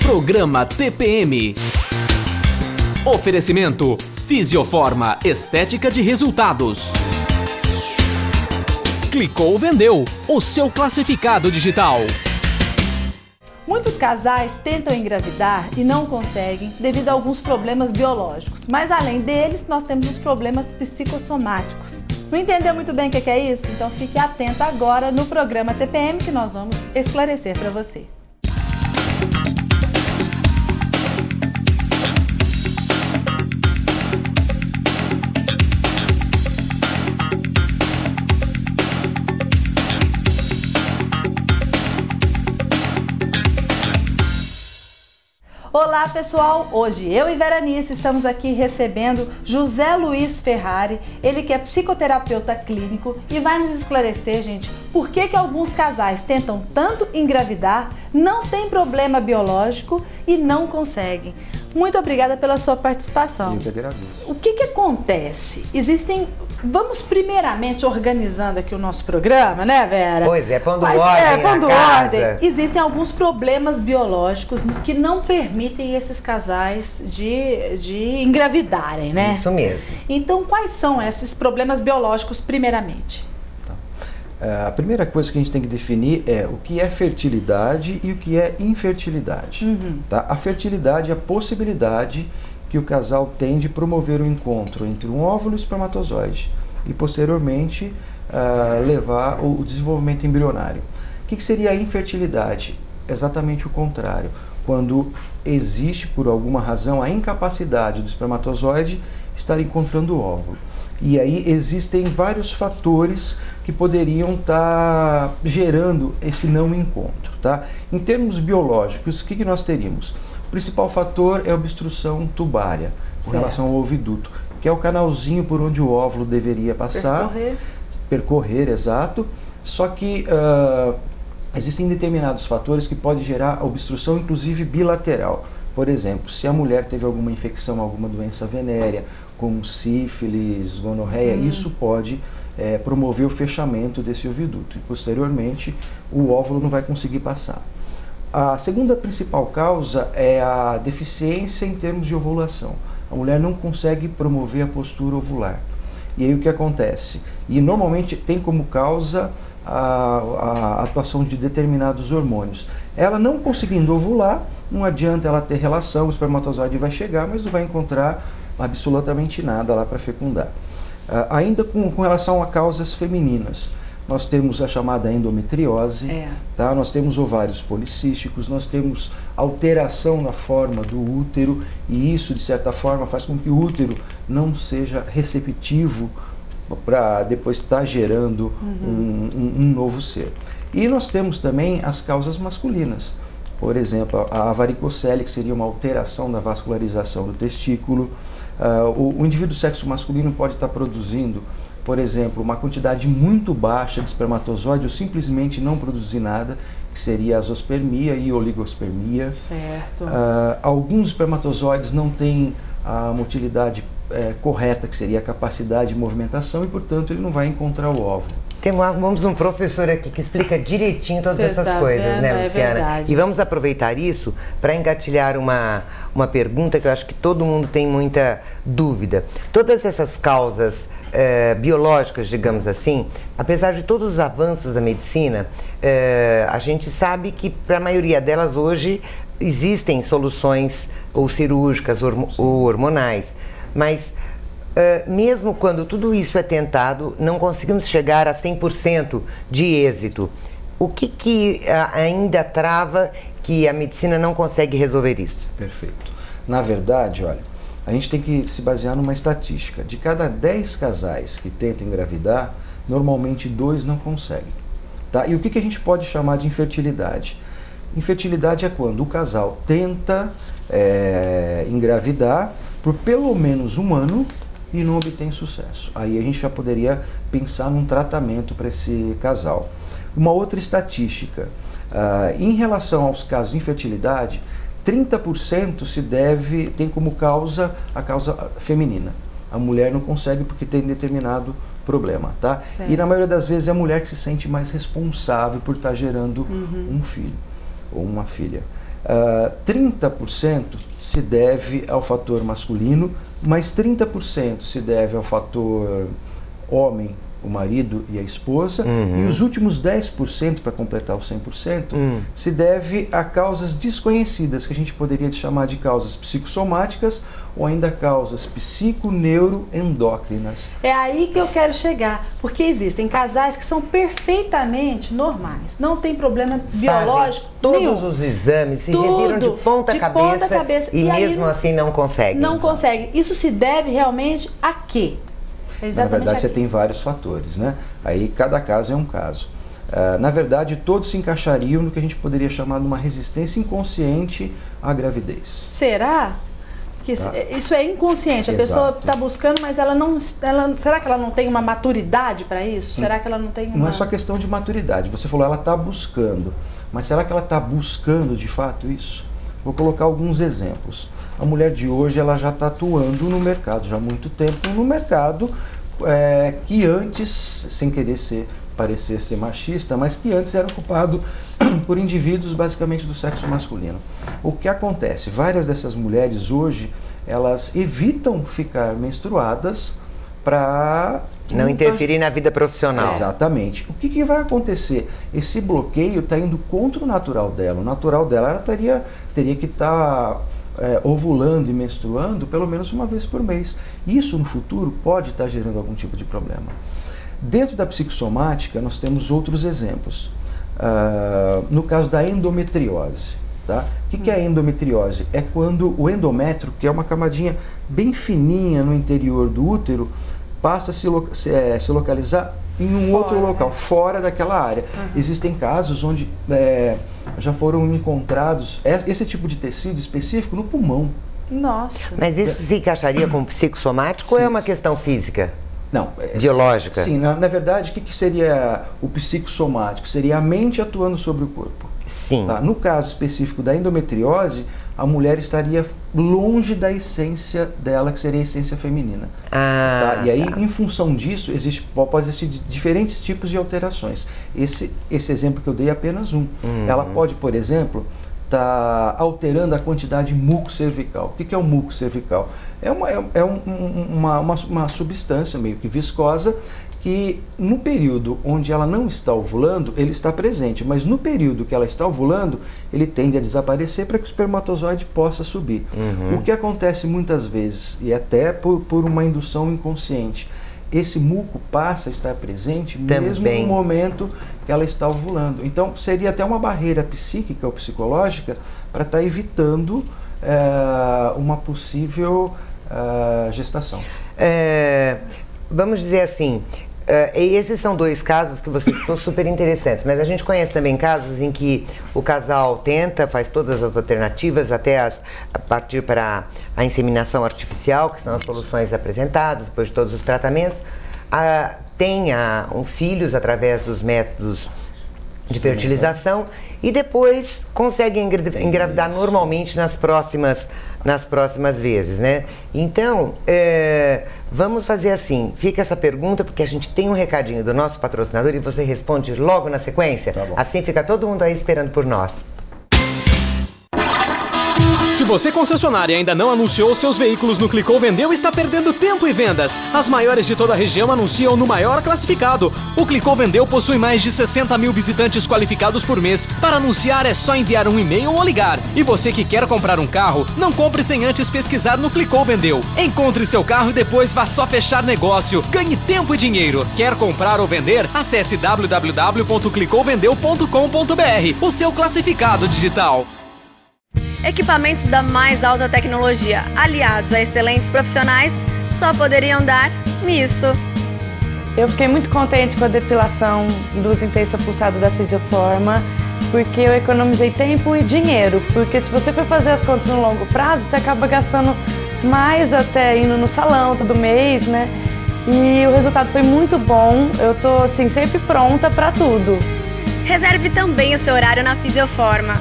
Programa TPM. Oferecimento Fisioforma Estética de Resultados. Clicou, vendeu, o seu classificado digital. Muitos casais tentam engravidar e não conseguem devido a alguns problemas biológicos. Mas além deles, nós temos os problemas psicossomáticos. Não entendeu muito bem o que é isso? Então fique atento agora no programa TPM que nós vamos esclarecer para você. Olá pessoal, hoje eu e Veranice estamos aqui recebendo José Luiz Ferrari, ele que é psicoterapeuta clínico e vai nos esclarecer, gente, por que alguns casais tentam tanto engravidar, não tem problema biológico e não conseguem. Muito obrigada pela sua participação. Eu que agradeço. O que acontece? Vamos primeiramente organizando aqui o nosso programa, né, Vera? Pois é, pondo ordem na casa. Existem alguns problemas biológicos que não permitem esses casais de engravidarem, né? Isso mesmo. Então, quais são esses problemas biológicos primeiramente? A primeira coisa que a gente tem que definir é o que é fertilidade e o que é infertilidade. Tá? A fertilidade é a possibilidade que o casal tem de promover o encontro entre um óvulo e espermatozoide e posteriormente levar o desenvolvimento embrionário. O que seria a infertilidade? Exatamente o contrário. Quando existe, por alguma razão, a incapacidade do espermatozoide estar encontrando o óvulo. E aí existem vários fatores que poderiam estar gerando esse não encontro. Tá? Em termos biológicos, o que nós teríamos? O principal fator é a obstrução tubária, com relação ao oviduto, que é o canalzinho por onde o óvulo deveria passar. Percorrer, exato. Só que existem determinados fatores que podem gerar obstrução, inclusive bilateral. Por exemplo, se a mulher teve alguma infecção, alguma doença venérea, como sífilis, gonorreia, isso pode promover o fechamento desse oviduto e posteriormente o óvulo não vai conseguir passar. A segunda principal causa é a deficiência em termos de ovulação. A mulher não consegue promover a postura ovular. E aí o que acontece? E normalmente tem como causa a atuação de determinados hormônios. Ela não conseguindo ovular, não adianta ela ter relação, o espermatozoide vai chegar, mas não vai encontrar absolutamente nada lá para fecundar. Ainda com relação a causas femininas, nós temos a chamada endometriose, tá? Nós temos ovários policísticos, nós temos alteração na forma do útero e isso, de certa forma, faz com que o útero não seja receptivo para depois estar gerando um novo ser. E nós temos também as causas masculinas. Por exemplo, a varicocele, que seria uma alteração da vascularização do testículo. O indivíduo do sexo masculino pode estar produzindo, por exemplo, uma quantidade muito baixa de espermatozoide ou simplesmente não produzir nada, que seria a azospermia e oligospermia. Certo. Alguns espermatozoides não têm a motilidade correta, que seria a capacidade de movimentação, e portanto ele não vai encontrar o óvulo. Temos um professor aqui que explica direitinho todas essas coisas, né, Luciana? Verdade. E vamos aproveitar isso para engatilhar uma pergunta que eu acho que todo mundo tem muita dúvida. Todas essas causas biológicas, digamos assim, apesar de todos os avanços da medicina, a gente sabe que para a maioria delas hoje existem soluções ou cirúrgicas ou hormonais, mas mesmo quando tudo isso é tentado, não conseguimos chegar a 100% de êxito. O que ainda trava que a medicina não consegue resolver isso? Perfeito. Na verdade, olha, a gente tem que se basear numa estatística. De cada 10 casais que tentam engravidar, normalmente 2 não conseguem. Tá? E o que a gente pode chamar de infertilidade? Infertilidade é quando o casal tenta engravidar por pelo menos um ano e não obtém sucesso. Aí a gente já poderia pensar num tratamento para esse casal. Uma outra estatística, em relação aos casos de infertilidade, 30% tem como causa a causa feminina. A mulher não consegue porque tem determinado problema, tá? Certo. E na maioria das vezes é a mulher que se sente mais responsável por estar gerando um filho ou uma filha. 30% se deve ao fator masculino, mas 30% se deve ao fator homem, o marido e a esposa, e os últimos 10%, para completar os 100%, se deve a causas desconhecidas, que a gente poderia chamar de causas psicossomáticas ou ainda causas psiconeuroendócrinas. É aí que eu quero chegar, porque existem casais que são perfeitamente normais, não tem problema biológico todos nenhum. os exames, se reviram de ponta cabeça e mesmo assim não conseguem. Não consegue. Isso se deve realmente a quê? Na verdade, você tem vários fatores, né? Aí cada caso é um caso. Na verdade, todos se encaixariam no que a gente poderia chamar de uma resistência inconsciente à gravidez. Será? Que isso é inconsciente, a pessoa está buscando, mas será que ela não tem uma maturidade para isso? Será que ela não tem uma... Não é só questão de maturidade, você falou ela está buscando, mas será que ela está buscando de fato isso? Vou colocar alguns exemplos. A mulher de hoje ela já está atuando no mercado, já há muito tempo no mercado, que antes, sem querer parecer ser machista, mas que antes era ocupado por indivíduos basicamente do sexo masculino. O que acontece? Várias dessas mulheres hoje, elas evitam ficar menstruadas para não interferir na vida profissional. Exatamente. O que vai acontecer? Esse bloqueio está indo contra o natural dela. O natural dela ela teria que estar ovulando e menstruando pelo menos uma vez por mês. Isso no futuro pode estar gerando algum tipo de problema. Dentro da psicossomática nós temos outros exemplos. No caso da endometriose. Tá? O que é a endometriose? É quando o endométrio, que é uma camadinha bem fininha no interior do útero, passa a se localizar em um outro local, fora daquela área. Existem casos onde já foram encontrados esse tipo de tecido específico no pulmão. Nossa! Mas isso se encaixaria como psicossomático ou é uma questão física? Não. Biológica? Sim, na verdade, o que seria o psicossomático? Seria a mente atuando sobre o corpo. Sim. Tá? No caso específico da endometriose, a mulher estaria longe da essência dela, que seria a essência feminina. Tá? E aí, em função disso, pode existir diferentes tipos de alterações. Esse exemplo que eu dei é apenas um. Ela pode, por exemplo, estar alterando a quantidade de muco cervical. O que é o muco cervical? É uma substância meio que viscosa que no período onde ela não está ovulando, ele está presente, mas no período que ela está ovulando, ele tende a desaparecer para que o espermatozoide possa subir. O que acontece muitas vezes, e até por uma indução inconsciente, esse muco passa a estar presente mesmo no momento que ela está ovulando. Então, seria até uma barreira psíquica ou psicológica para estar evitando uma possível gestação. Vamos dizer assim, esses são dois casos que você citou super interessantes, mas a gente conhece também casos em que o casal faz todas as alternativas até a partir para a inseminação artificial, que são as soluções apresentadas depois de todos os tratamentos, tem filhos através dos métodos de fertilização e depois conseguem engravidar normalmente nas próximas vezes, né? Então, vamos fazer assim, fica essa pergunta porque a gente tem um recadinho do nosso patrocinador e você responde logo na sequência, assim fica todo mundo aí esperando por nós. Se você concessionária ainda não anunciou seus veículos no Clicou Vendeu, está perdendo tempo e vendas. As maiores de toda a região anunciam no maior classificado. O Clicou Vendeu possui mais de 60 mil visitantes qualificados por mês. Para anunciar é só enviar um e-mail ou ligar. E você que quer comprar um carro, não compre sem antes pesquisar no Clicou Vendeu. Encontre seu carro e depois vá só fechar negócio. Ganhe tempo e dinheiro. Quer comprar ou vender? Acesse www.clicouvendeu.com.br, o seu classificado digital. Equipamentos da mais alta tecnologia, aliados a excelentes profissionais, só poderiam dar nisso. Eu fiquei muito contente com a depilação dos intensa pulsada da Fisioforma, porque eu economizei tempo e dinheiro, porque se você for fazer as contas no longo prazo, você acaba gastando mais até indo no salão todo mês, né? E o resultado foi muito bom, eu tô assim sempre pronta para tudo. Reserve também o seu horário na Fisioforma.